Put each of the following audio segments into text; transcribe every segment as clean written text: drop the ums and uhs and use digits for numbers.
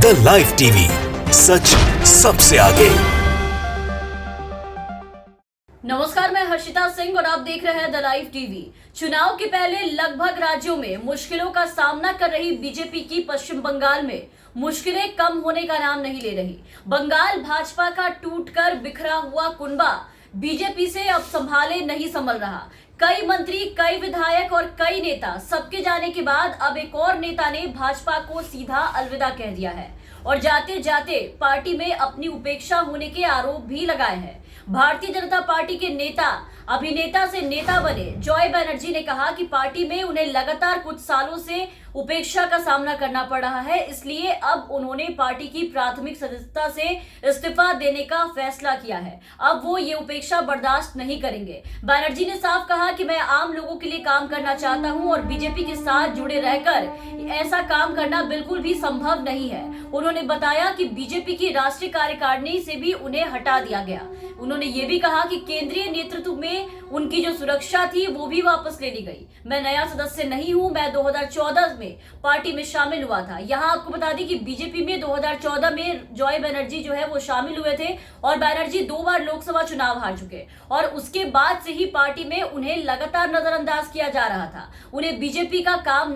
The live TV, सच सबसे आगे। नमस्कार, मैं हर्षिता सिंह और आप देख रहे हैं द लाइव टीवी। चुनाव के पहले लगभग राज्यों में मुश्किलों का सामना कर रही बीजेपी की पश्चिम बंगाल में मुश्किलें कम होने का नाम नहीं ले रही। बंगाल भाजपा का टूटकर बिखरा हुआ कुनबा बीजेपी से अब संभाले नहीं संभल रहा। कई मंत्री, कई विधायक और कई नेता सबके जाने के बाद अब एक और नेता ने भाजपा को सीधा अलविदा कह दिया है और जाते जाते पार्टी में अपनी उपेक्षा होने के आरोप भी लगाए हैं। भारतीय जनता पार्टी के नेता अभिनेता से नेता बने जॉय बनर्जी ने कहा कि पार्टी में उन्हें लगातार कुछ सालों से उपेक्षा का सामना करना पड़ रहा है, इसलिए अब उन्होंने पार्टी की प्राथमिक सदस्यता से इस्तीफा देने का फैसला किया है। अब वो ये उपेक्षा बर्दाश्त नहीं करेंगे। बनर्जी ने साफ कहा कि मैं आम लोगों के लिए काम करना चाहता हूं और बीजेपी के साथ जुड़े रहकर ऐसा काम करना बिल्कुल भी संभव नहीं है। उन्होंने बताया कि बीजेपी की राष्ट्रीय कार्यकारिणी से भी उन्हें हटा दिया गया। उन्होंने ये भी कहा कि केंद्रीय नेतृत्व में उनकी जो सुरक्षा थी वो भी वापस ले ली गई। मैं नया सदस्य नहीं हूं, मैं 2014 में पार्टी में शामिल हुआ था। यहां आपको बता दें कि बीजेपी में 2014 में जॉय बनर्जी जो है वो शामिल हुए थे और बनर्जी 2 बार लोकसभा चुनाव हार चुके और उसके बाद से ही पार्टी में उन्हें लगातार नजरअंदाज किया जा रहा था। उन्हें बीजेपी का काम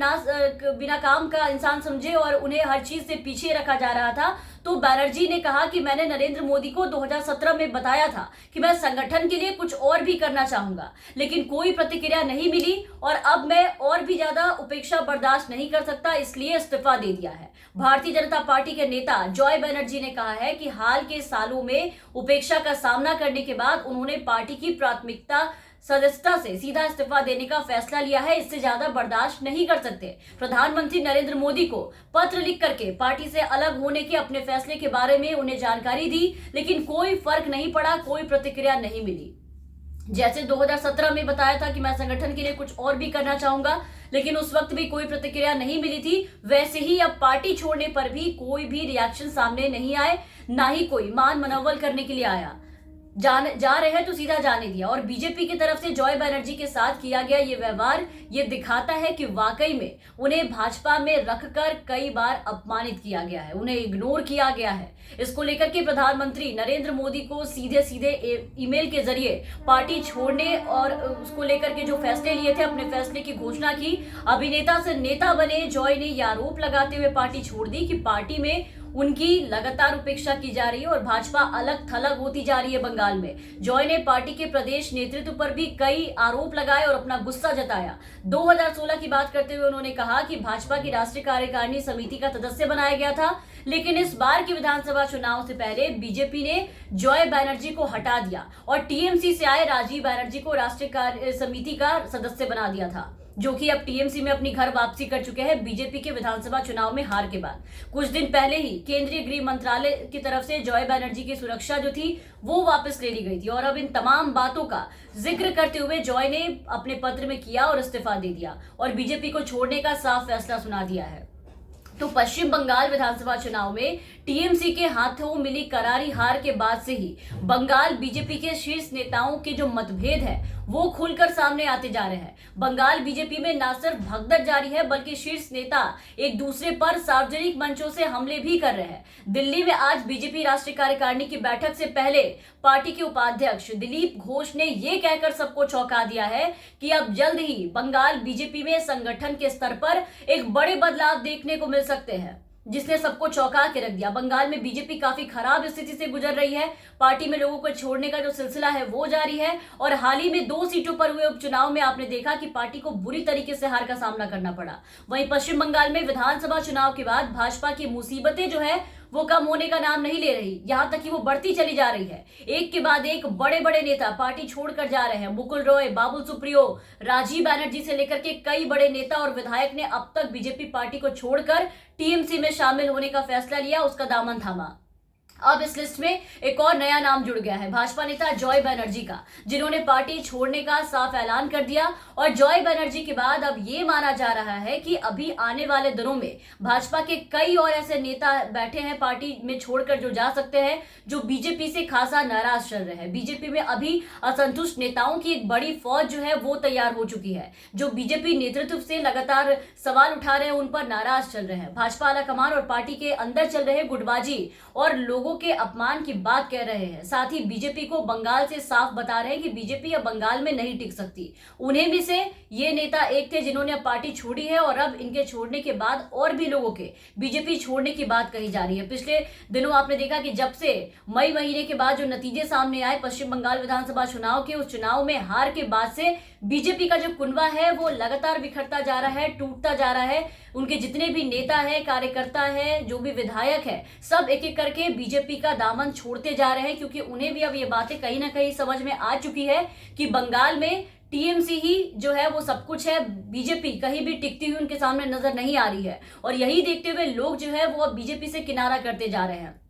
बिना काम का इंसान समझे और उन्हें हर चीज से पीछे रखा जा रहा था। तो बनर्जी ने कहा कि मैंने नरेंद्र मोदी को 2017 में बताया था कि मैं संगठन के लिए कुछ और भी करना चाहूंगा, लेकिन कोई प्रतिक्रिया नहीं मिली और अब मैं और भी ज्यादा उपेक्षा बर्दाश्त नहीं कर सकता, इसलिए इस्तीफा दे दिया है। भारतीय जनता पार्टी के नेता जॉय बनर्जी ने कहा है कि हाल के सालों में उपेक्षा का सामना करने के बाद उन्होंने पार्टी की प्राथमिकता सदस्यता से सीधा इस्तीफा देने का फैसला लिया है। इससे ज्यादा बर्दाश्त नहीं कर सकते। प्रधानमंत्री नरेंद्र मोदी को पत्र लिख करके पार्टी से अलग होने के अपने फैसले के बारे में उन्हें जानकारी दी, लेकिन कोई फर्क नहीं पड़ा, कोई प्रतिक्रिया नहीं मिली। जैसे 2017 में बताया था कि मैं संगठन के लिए कुछ और भी करना चाहूंगा, लेकिन उस वक्त भी कोई प्रतिक्रिया नहीं मिली थी, वैसे ही अब पार्टी छोड़ने पर भी कोई भी रिएक्शन सामने नहीं आए, ना ही कोई मान मनोबल करने के लिए आया। जा रहे हैं तो सीधा जाने दिया। और बीजेपी की तरफ से जॉय बनर्जी के साथ किया गया ये व्यवहार ये दिखाता है कि वाकई में उन्हें भाजपा में रखकर कई बार अपमानित किया गया है, उन्हें इग्नोर किया गया है। इसको लेकर के प्रधानमंत्री नरेंद्र मोदी को सीधे सीधे ईमेल के जरिए पार्टी छोड़ने और उसको लेकर के जो फैसले लिए थे, अपने फैसले की घोषणा की। अभिनेता से नेता बने जॉय ने यह आरोप लगाते हुए पार्टी छोड़ दी कि पार्टी में उनकी लगातार उपेक्षा की जा रही है और भाजपा अलग थलग होती जा रही है बंगाल में। जॉय ने पार्टी के प्रदेश नेतृत्व पर भी कई आरोप लगाए और अपना गुस्सा जताया। 2016 की बात करते हुए उन्होंने कहा कि भाजपा की राष्ट्रीय कार्यकारिणी समिति का सदस्य बनाया गया था, लेकिन इस बार के विधानसभा चुनाव से पहले बीजेपी ने जॉय बनर्जी को हटा दिया और टीएमसी से आए राजीव बनर्जी को राष्ट्रीय समिति का सदस्य बना दिया था, जो कि अब टीएमसी में अपनी घर वापसी कर चुके हैं बीजेपी के विधानसभा चुनाव में हार के बाद। कुछ दिन पहले ही केंद्रीय गृह मंत्रालय की तरफ से जॉय बनर्जी की सुरक्षा जो थी वो वापस ले ली गई थी और अब इन तमाम बातों का जिक्र करते हुए जॉय ने अपने पत्र में किया और इस्तीफा दे दिया और बीजेपी को छोड़ने का साफ फैसला सुना दिया है। तो पश्चिम बंगाल विधानसभा चुनाव में टीएमसी के हाथों मिली करारी हार के बाद से ही बंगाल बीजेपी के शीर्ष नेताओं के जो मतभेद है वो खुलकर सामने आते जा रहे हैं। बंगाल बीजेपी में न सिर्फ भगदड़ जारी है, बल्कि शीर्ष नेता एक दूसरे पर सार्वजनिक मंचों से हमले भी कर रहे हैं। दिल्ली में आज बीजेपी राष्ट्रीय कार्यकारिणी की बैठक से पहले पार्टी के उपाध्यक्ष दिलीप घोष ने ये कहकर सबको चौंका दिया है कि अब जल्द ही बंगाल बीजेपी में संगठन के स्तर पर एक बड़े बदलाव देखने को मिल सकते हैं, जिसने सबको चौंका के रख दिया। बंगाल में बीजेपी काफी खराब स्थिति से गुजर रही है। पार्टी में लोगों को छोड़ने का जो सिलसिला है वो जारी है और हाल ही में 2 सीटों पर हुए उपचुनाव में आपने देखा कि पार्टी को बुरी तरीके से हार का सामना करना पड़ा। वहीं पश्चिम बंगाल में विधानसभा चुनाव के बाद भाजपा की मुसीबतें जो है वो कम होने का नाम नहीं ले रही, यहां तक कि वो बढ़ती चली जा रही है। एक के बाद एक बड़े बड़े नेता पार्टी छोड़कर जा रहे हैं। मुकुल रॉय, बाबुल सुप्रियो, राजीव बनर्जी से लेकर के कई बड़े नेता और विधायक ने अब तक बीजेपी पार्टी को छोड़कर टीएमसी में शामिल होने का फैसला लिया, उसका दामन थामा। अब इस लिस्ट में एक और नया नाम जुड़ गया है, भाजपा नेता जॉय बनर्जी का, जिन्होंने पार्टी छोड़ने का साफ ऐलान कर दिया। और जॉय बनर्जी के बाद अब ये माना जा रहा है कि अभी आने वाले दिनों में भाजपा के कई और ऐसे नेता बैठे हैं पार्टी में छोड़कर जो जा सकते हैं, जो बीजेपी से खासा नाराज चल रहे हैं। बीजेपी में अभी असंतुष्ट नेताओं की एक बड़ी फौज जो है वो तैयार हो चुकी है, जो बीजेपी नेतृत्व से लगातार सवाल उठा रहे हैं, उन पर नाराज चल रहे हैं। भाजपा आलाकमान और पार्टी के अंदर चल रहे गुटबाजी और लोगों के अपमान की बात कह रहे हैं। साथ ही बीजेपी को बंगाल से साफ बता रहे हैं कि बीजेपी अब बंगाल में नहीं टिक सकती। उन्हें में से ये नेता एक थे जिन्होंने अब पार्टी छोड़ी है और अब इनके छोड़ने के बाद और भी लोगों के बीजेपी छोड़ने की बात कही जा रही है। पिछले दिनों आपने देखा कि जब से मई महीने के बाद जो नतीजे सामने आए पश्चिम बंगाल विधानसभा चुनाव के, उस चुनाव में हार के बाद से बीजेपी का जो कुनबा है वो लगातार बिखरता जा रहा है, टूटता जा रहा है। उनके जितने भी नेता है, कार्यकर्ता है, जो भी विधायक है, सब एक एक करके बीजेपी का दामन छोड़ते जा रहे हैं, क्योंकि उन्हें भी अब ये बातें कहीं ना कहीं समझ में आ चुकी है कि बंगाल में टीएमसी ही जो है वो सब कुछ है, बीजेपी कहीं भी टिकती हुई उनके सामने नजर नहीं आ रही है। और यही देखते हुए लोग जो है वो अब बीजेपी से किनारा करते जा रहे हैं।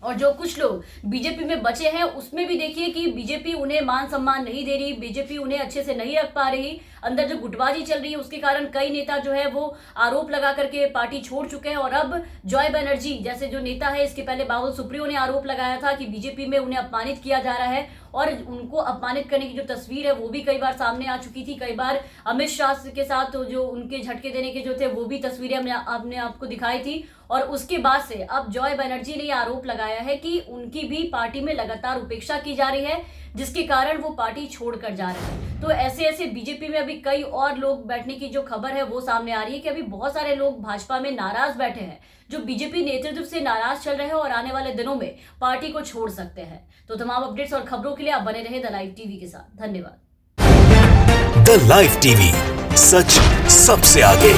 और जो कुछ लोग बीजेपी में बचे हैं उसमें भी देखिए कि बीजेपी उन्हें मान सम्मान नहीं दे रही, बीजेपी उन्हें अच्छे से नहीं रख पा रही। अंदर जो गुटबाजी चल रही है उसके कारण कई नेता जो है वो आरोप लगा करके पार्टी छोड़ चुके हैं। और अब जॉय बनर्जी जैसे जो नेता है, इसके पहले बाबुल सुप्रियो ने आरोप लगाया था कि बीजेपी में उन्हें अपमानित किया जा रहा है, और उनको अपमानित करने की जो तस्वीर है वो भी कई बार सामने आ चुकी थी। कई बार अमित शाह के साथ जो उनके झटके देने के जो थे वो भी तस्वीरें हमने आपको दिखाई थी। और उसके बाद से अब जॉय बनर्जी ने आरोप लगाया है कि उनकी भी पार्टी में लगातार उपेक्षा की जा रही है, जिसके कारण वो पार्टी छोड़कर जा रहे हैं। तो ऐसे ऐसे बीजेपी में अभी कई और लोग बैठने की जो खबर है वो सामने आ रही है कि अभी बहुत सारे लोग भाजपा में नाराज बैठे हैं, जो बीजेपी नेतृत्व से नाराज चल रहे हैं और आने वाले दिनों में पार्टी को छोड़ सकते हैं। तो तमाम अपडेट्स और खबरों के लिए आप बने रहे द लाइव टीवी के साथ। धन्यवाद। द लाइव टीवी, सच सबसे आगे।